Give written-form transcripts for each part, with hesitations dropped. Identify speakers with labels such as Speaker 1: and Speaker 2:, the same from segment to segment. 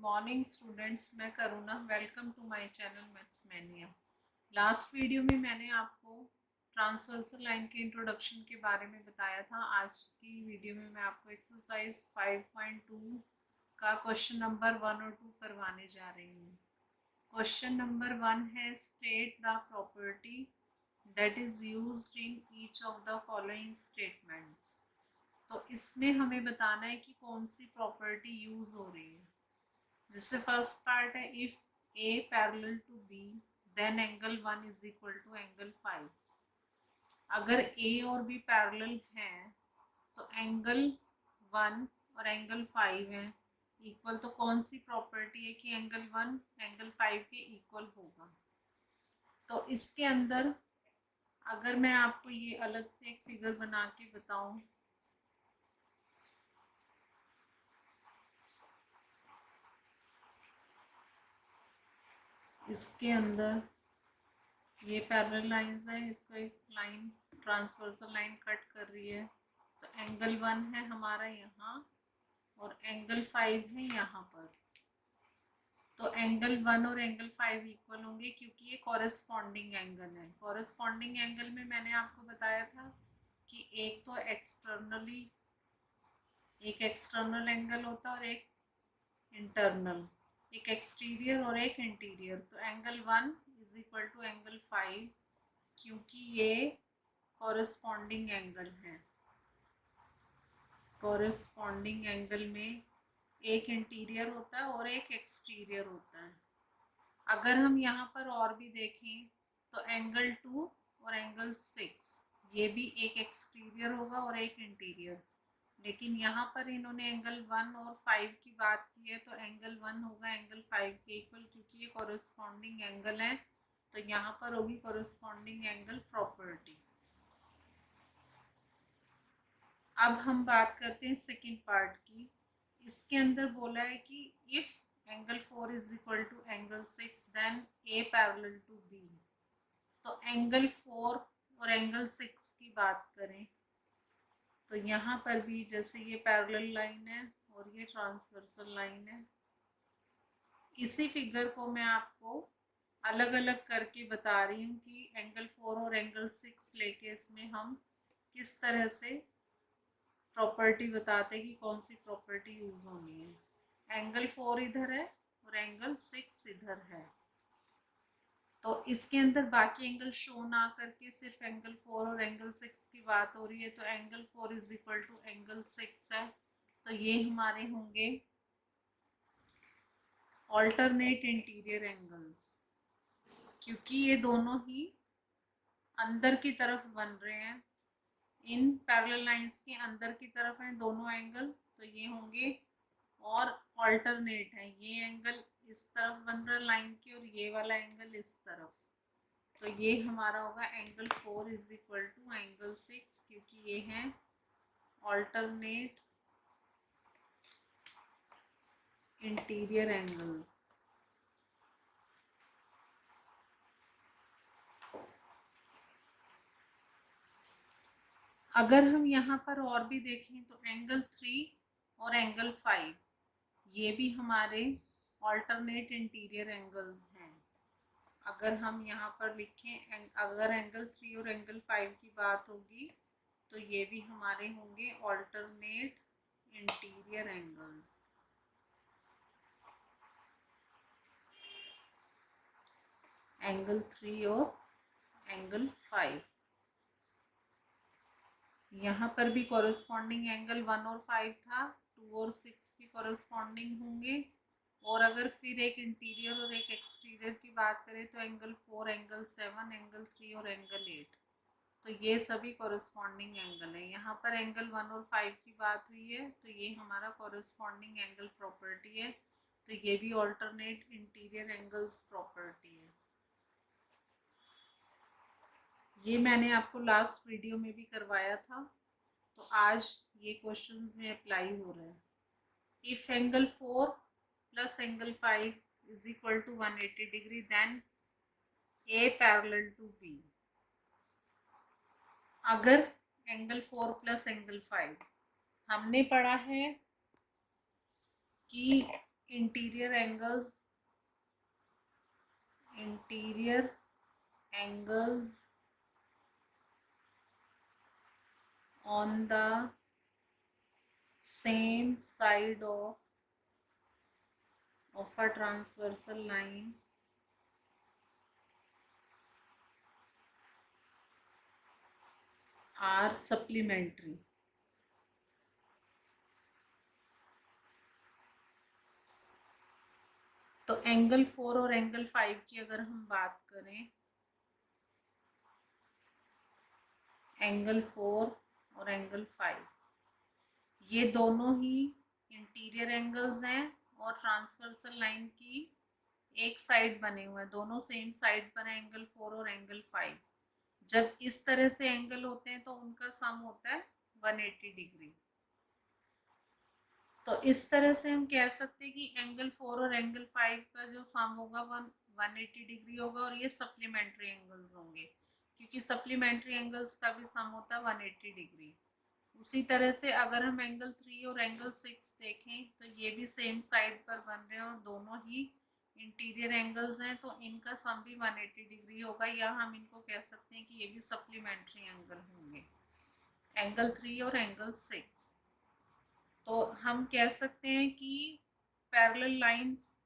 Speaker 1: Morning students, मैं Karuna. Welcome to my channel Maths Mania. Last video में मैंने आपको ट्रांसवर्सल लाइन के इंट्रोडक्शन के बारे में बताया था। आज की वीडियो में मैं आपको एक्सरसाइज 5.2 का क्वेश्चन नंबर 1 और 2 करवाने जा रही हूँ। क्वेश्चन नंबर 1 है state the property that is used in each of the following statements. तो इसमें हमें बताना है कि कौन सी प्रॉपर्टी यूज हो रही है। जैसे फर्स्ट पार्ट है, if A parallel to B then angle 1 is equal to angle 5। अगर ए और बी पैरेलल हैं तो एंगल 1 और एंगल 5 है इक्वल। तो कौन सी प्रॉपर्टी है कि एंगल 1 एंगल 5 के इक्वल होगा। तो इसके अंदर अगर मैं आपको ये अलग से एक फिगर बना के बताऊं, इसके अंदर ये पैरेलल लाइंस है, इसको एक लाइन ट्रांसवर्सल लाइन कट कर रही है। तो एंगल 1 है हमारा यहाँ और एंगल 5 है यहाँ पर। तो एंगल 1 और एंगल 5 इक्वल होंगे क्योंकि ये कॉरेस्पॉन्डिंग एंगल है। कॉरेस्पॉन्डिंग एंगल में मैंने आपको बताया था कि एक तो एक एक्सटर्नल एंगल होता है और एक इंटरनल, एक एक्सटीरियर और एक इंटीरियर। तो angle 1 is equal to angle 5 क्योंकि ये कॉरेस्पॉन्डिंग एंगल है। कॉरेस्पॉन्डिंग एंगल में एक इंटीरियर होता है और एक एक्सटीरियर होता है। अगर हम यहाँ पर और भी देखें तो एंगल 2 और एंगल 6 ये भी एक एक्सटीरियर होगा और एक इंटीरियर। लेकिन यहाँ पर इन्होंने एंगल 1 और 5 की बात की है, तो एंगल 1 होगा एंगल 5 के इक्वल क्योंकि ये कॉरेस्पॉन्डिंग एंगल है। तो यहाँ पर होगी कॉरेस्पॉन्डिंग एंगल प्रॉपर्टी। अब हम बात करते हैं सेकंड पार्ट की। इसके अंदर बोला है कि if angle 4 is equal to angle 6 then A parallel to B. तो एंगल 4 और एंगल 6 की बात करें तो यहाँ पर भी जैसे ये पैरेलल लाइन है और ये ट्रांसवर्सल लाइन है। इसी फिगर को मैं आपको अलग अलग करके बता रही हूँ कि एंगल 4 और एंगल 6 लेके इसमें हम किस तरह से प्रॉपर्टी बताते हैं कि कौन सी प्रॉपर्टी यूज होनी है। एंगल 4 इधर है और एंगल 6 इधर है। तो इसके अंदर बाकी एंगल शो ना करके सिर्फ एंगल 4 और एंगल 6 की बात हो रही है। तो angle 4 is equal to angle 6 है। तो ये हमारे होंगे ऑल्टरनेट इंटीरियर एंगल्स, क्योंकि ये दोनों ही अंदर की तरफ बन रहे हैं, इन पैरेलल लाइंस के अंदर की तरफ हैं दोनों एंगल। तो ये होंगे और ऑल्टरनेट है, ये एंगल इस तरफ बन रहा है लाइन की और ये वाला एंगल इस तरफ। तो ये हमारा होगा angle 4 is equal to angle 6 क्योंकि ये है ऑल्टरनेट इंटीरियर एंगल। अगर हम यहाँ पर और भी देखें तो एंगल 3 और एंगल 5 ये भी हमारे ऑल्टरनेट इंटीरियर एंगल्स हैं। अगर हम यहाँ पर लिखें, अगर एंगल 3 और एंगल 5 की बात होगी तो ये भी हमारे होंगे ऑल्टरनेट इंटीरियर एंगल्स। एंगल 3 और एंगल 5 यहाँ पर भी कॉरेस्पॉन्डिंग एंगल 1 और 5 था, 2 और 6 भी कॉरेस्पॉन्डिंग होंगे। और अगर फिर एक इंटीरियर और एक एक्सटीरियर की बात करें तो एंगल 4, एंगल 7, एंगल 3 और एंगल 8। तो ये सभी कॉरेस्पॉन्डिंग एंगल है। यहाँ पर एंगल 1 और 5 की बात हुई है तो ये हमारा कॉरेस्पॉन्डिंग एंगल प्रॉपर्टी है। तो ये भी ऑल्टरनेट इंटीरियर एंगल्स प्रॉपर्टी है। ये मैंने आपको लास्ट वीडियो में भी करवाया था, तो आज ये क्वेश्चंस में अप्लाई हो रहा है। If angle 4 plus angle 5 is equal to 180 degree then A parallel to B. अगर एंगल 4 प्लस एंगल 5 हमने पढ़ा है कि interior angles on the same side of a transversal line are supplementary. तो एंगल 4 और एंगल 5 की अगर हम बात करें, एंगल 4 और एंगल 5 ये दोनों ही इंटीरियर एंगल्स हैं और ट्रांसवर्सल लाइन की एक साइड बने हुए हैं, दोनों सेम साइड पर है एंगल 4 और एंगल 5। जब इस तरह से एंगल होते हैं तो उनका सम होता है 180 डिग्री। तो इस तरह से हम कह सकते हैं कि एंगल 4 और एंगल 5 का जो सम होगा 180 डिग्री होगा और ये सप्लीमेंट्री एंगल्स होंगे, क्योंकि सप्लीमेंट्री एंगल्स का भी सम होता है 180 डिग्री। उसी तरह से अगर हम एंगल 3 और एंगल 6 देखें तो ये भी सेम साइड पर बन रहे हैं और दोनों ही इंटीरियर एंगल्स हैं, तो इनका सम भी 180 डिग्री होगा, या हम इनको कह सकते हैं कि ये भी सप्लीमेंट्री एंगल होंगे, एंगल 3 और एंगल 6। तो हम कह सकते हैं कि पैरेलल लाइंस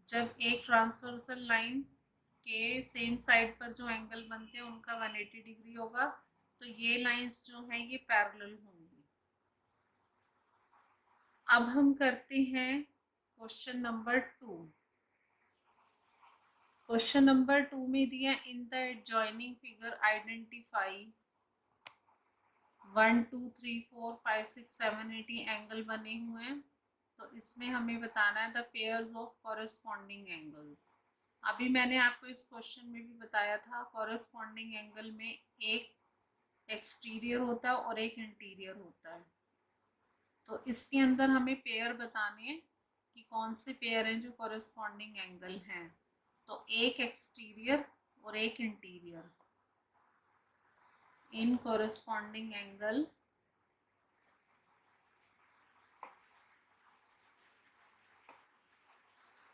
Speaker 1: जब एक ट्रांसवर्सल लाइन के सेम साइड पर जो एंगल बनते हैं उनका 180 डिग्री होगा, तो ये लाइंस जो हैं ये पैरेलल होंगी। अब हम करते हैं क्वेश्चन नंबर 2। क्वेश्चन नंबर 2 में दिया in the adjoining figure identify 1 2 3 4 5 6 7 8 angle बने हुए हैं। तो इसमें हमें बताना है the pairs of corresponding angles. अभी मैंने आपको इस क्वेश्चन में भी बताया था, कॉरेस्पॉन्डिंग एंगल में एक एक्सटीरियर होता है और एक इंटीरियर होता है। तो इसके अंदर हमें पेयर बताने हैं कि कौन से पेयर हैं जो कॉरेस्पॉन्डिंग एंगल हैं। तो एक एक्सटीरियर और एक इंटीरियर इन corresponding angle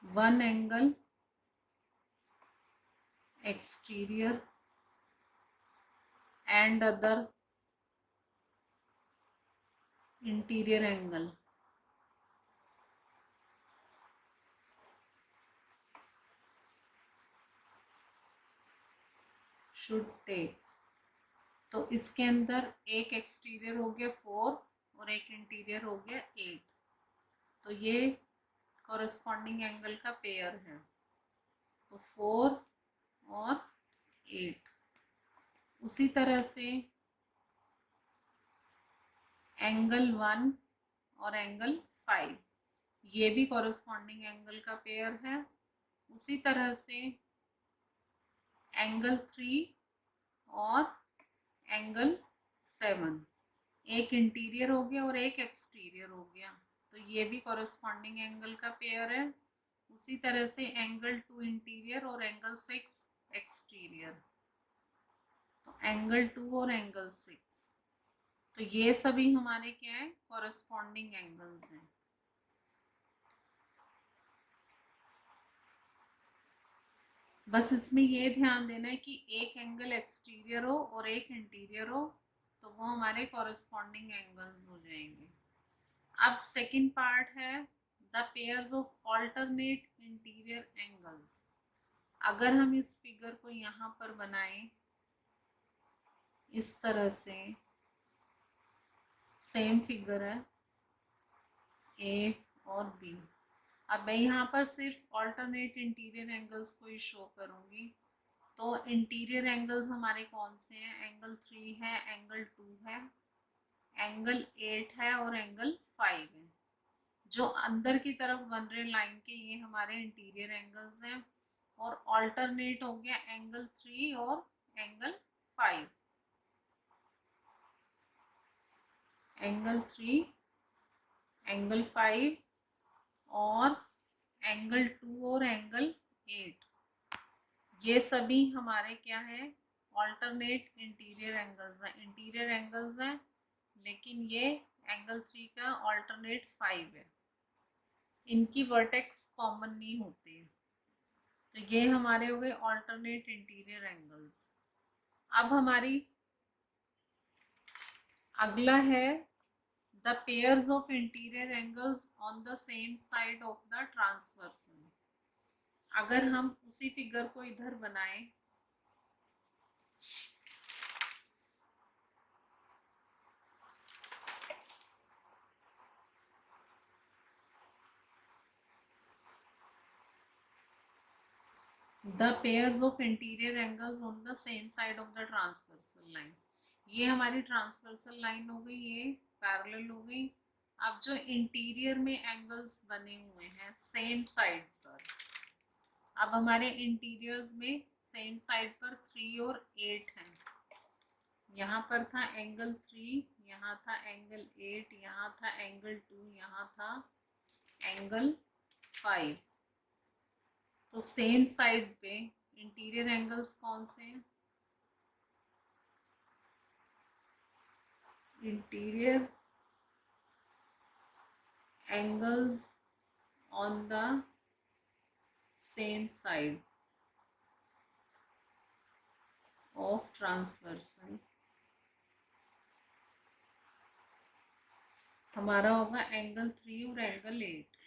Speaker 1: one angle exterior and other interior angle should take। तो इसके अंदर एक एक्सटीरियर हो गया 4 और एक इंटीरियर हो गया 8, तो ये कॉरेस्पॉन्डिंग एंगल का पेयर है। तो 4 और 8। उसी तरह से एंगल 1 और एंगल 5 ये भी कॉरेस्पॉन्डिंग एंगल का पेयर है। उसी तरह से एंगल 3 और एंगल 7 एक इंटीरियर हो गया और एक एक्सटीरियर हो गया, तो ये भी कॉरेस्पॉन्डिंग एंगल का पेयर है। उसी तरह से एंगल 2 इंटीरियर और एंगल 6 एक्सटीरियर, तो एंगल 2 और एंगल 6, तो ये सभी हमारे क्या है, कॉरेस्पॉन्डिंग एंगल्स हैं। बस इसमें ये ध्यान देना है कि एक एंगल एक्सटीरियर हो और एक इंटीरियर हो, तो वो हमारे कॉरेस्पॉन्डिंग एंगल्स हो जाएंगे। अब सेकंड पार्ट है the pairs of alternate interior angles. अगर हम इस फिगर को यहाँ पर बनाएं इस तरह से, सेम फिगर है ए और बी। अब मैं यहाँ पर सिर्फ ऑल्टरनेट इंटीरियर एंगल्स को ही शो करूँगी। तो इंटीरियर एंगल्स हमारे कौन से हैं, एंगल 3 है, एंगल 2 है, एंगल 8 है और एंगल 5 है। जो अंदर की तरफ बन रहे लाइन के ये हमारे इंटीरियर एंगल्स हैं, और ऑल्टरनेट हो गया एंगल 3 और एंगल 5। एंगल 3, एंगल 5 और एंगल 2 और एंगल 8, ये सभी हमारे क्या है, ऑल्टरनेट इंटीरियर एंगल्स हैं। इंटीरियर एंगल्स हैं लेकिन ये एंगल 3 का ऑल्टरनेट 5 है। इनकी वर्टेक्स कॉमन नहीं होती। तो ये हमारे हो गए ऑल्टरनेट इंटीरियर एंगल्स। अब हमारी अगला है the pairs of interior angles on the same side of the transversal. अगर हम उसी फिगर को इधर बनाएं, the pairs of interior angles on the same side of the transversal line. ये हमारी ट्रांसवर्सल लाइन हो गई, ये पैरेलल हो गई। अब जो इंटीरियर में एंगल्स बने हुए हैं सेम साइड पर, अब हमारे इंटीरियर्स में सेम साइड पर 3 और 8 हैं। यहाँ पर था एंगल 3, यहाँ था एंगल 8, यहाँ था एंगल 2, यहाँ था एंगल 5। तो सेम साइड पे इंटीरियर एंगल्स कौन से हैं? Interior angles on the same side of transversal हमारा होगा एंगल 3 और एंगल 8,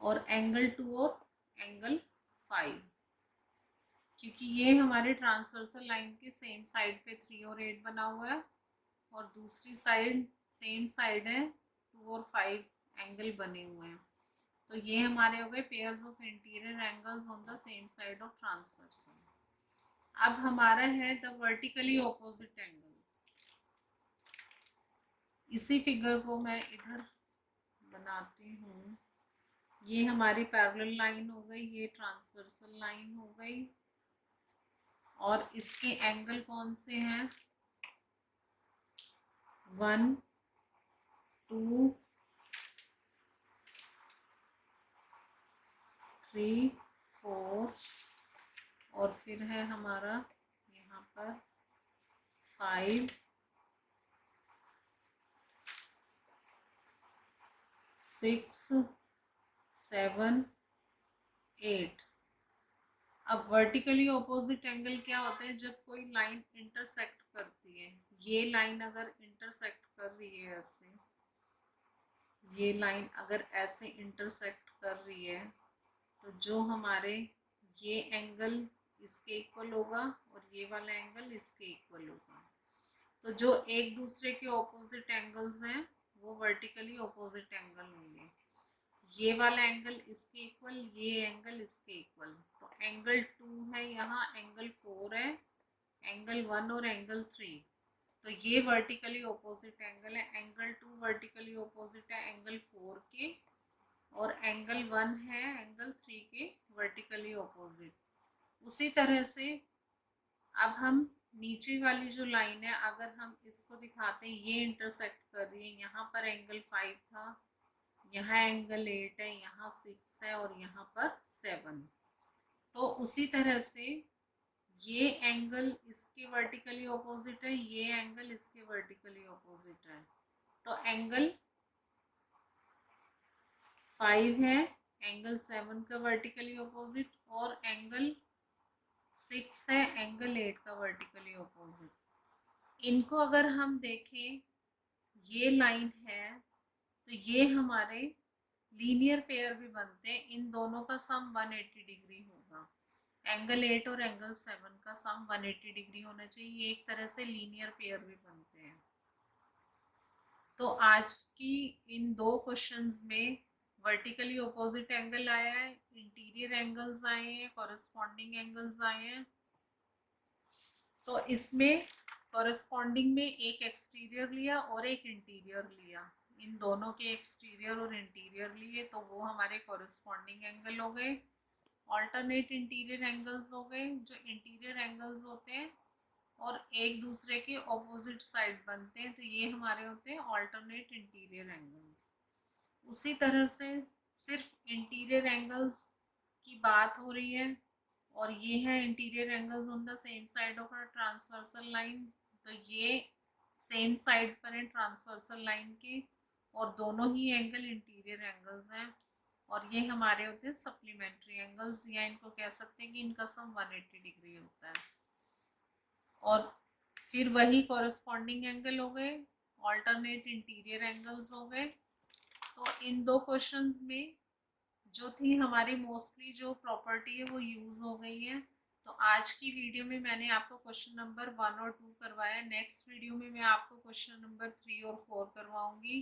Speaker 1: और एंगल 2 और एंगल 5, क्योंकि ये हमारे ट्रांसवर्सल लाइन के सेम साइड पे 3 और 8 बना हुआ है, और दूसरी साइड सेम साइड है 2 और 5 एंगल बने हुए हैं। तो ये हमारे हो गए pairs of interior angles on the same side of transversal. अब हमारा है द वर्टिकली ऑपोजिट एंगल्स। इसी फिगर को मैं इधर बनाती हूँ। ये हमारी पैरेलल लाइन हो गई, ये ट्रांसवर्सल लाइन हो गई, और इसके एंगल कौन से हैं? 1, 2, 3, 4, और फिर है हमारा यहाँ पर 5, 6, 7, 8। अब वर्टिकली ऑपोजिट एंगल क्या होते हैं? जब कोई लाइन इंटरसेक्ट करती है, ये लाइन अगर इंटरसेक्ट कर रही है ऐसे, ये लाइन अगर ऐसे इंटरसेक्ट कर रही है, तो जो हमारे ये एंगल इसके इक्वल होगा और ये वाला एंगल इसके इक्वल होगा। तो जो एक दूसरे के ऑपोजिट एंगल्स हैं वो वर्टिकली ऑपोजिट एंगल होंगे। ये वाला एंगल इसके इक्वल, ये एंगल इसके इक्वल। तो एंगल 2 है, यहाँ एंगल 4 है, एंगल 1 और एंगल 3। तो ये वर्टिकली ऑपोजिट एंगल है। एंगल 2 वर्टिकली ऑपोजिट है एंगल 4 के, और एंगल 1 है एंगल 3 के वर्टिकली ऑपोजिट। उसी तरह से अब हम नीचे वाली जो लाइन है, अगर हम इसको दिखाते हैं, ये इंटरसेक्ट कर रही है, यहाँ पर एंगल 5 था, यहाँ एंगल 8 है, यहाँ 6 है, और यहाँ पर 7। तो उसी तरह से ये एंगल इसके वर्टिकली ऑपोजिट है, ये एंगल इसके वर्टिकली ऑपोजिट है। तो एंगल 5 है एंगल 7 का वर्टिकली ऑपोजिट, और एंगल 6 है एंगल 8 का वर्टिकली ऑपोजिट। इनको अगर हम देखें, ये लाइन है, तो ये हमारे लीनियर पेयर भी बनते हैं। इन दोनों का सम 180 डिग्री होगा। एंगल 8 और एंगल 7 का सम 180 डिग्री होना चाहिए। ये एक तरह से लीनियर पेयर भी बनते हैं। तो आज की इन दो क्वेश्चंस में वर्टिकली ऑपोजिट एंगल आया है, इंटीरियर एंगल्स आए हैं, कॉरेस्पॉन्डिंग एंगल्स आए हैं। तो इसमें कॉरेस्पॉन्डिंग में एक एक्सटीरियर लिया और एक इंटीरियर लिया। इन दोनों के एक्सटीरियर और इंटीरियर लिए, तो वो हमारे कॉरेस्पॉन्डिंग एंगल हो गए। ऑल्टरनेट इंटीरियर एंगल्स हो गए, जो इंटीरियर एंगल्स होते हैं और एक दूसरे के ऑपोजिट साइड बनते हैं, तो ये हमारे होते हैं ऑल्टरनेट इंटीरियर एंगल्स। उसी तरह से सिर्फ इंटीरियर एंगल्स की बात हो रही है, और ये है interior angles on the same side of a transversal line. तो ये सेम साइड पर है ट्रांसवर्सल लाइन के, और दोनों ही एंगल इंटीरियर एंगल्स हैं, और ये हमारे होते हैं सप्लीमेंट्री एंगल्स, या इनको कह सकते हैं कि इनका सम 180 डिग्री होता है। और फिर वही कॉरस्पॉन्डिंग एंगल हो गए, ऑल्टरनेट इंटीरियर एंगल्स हो गए। तो इन दो क्वेश्चंस में जो थी हमारी मोस्टली जो प्रॉपर्टी है वो यूज़ हो गई है। तो आज की वीडियो में मैंने आपको क्वेश्चन नंबर 1 और 2 करवाया। नेक्स्ट वीडियो में मैं आपको क्वेश्चन नंबर 3 और 4 करवाऊंगी।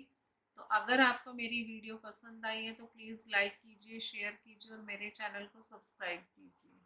Speaker 1: तो अगर आपको मेरी वीडियो पसंद आई है तो प्लीज़ लाइक कीजिए, शेयर कीजिए और मेरे चैनल को सब्सक्राइब कीजिए।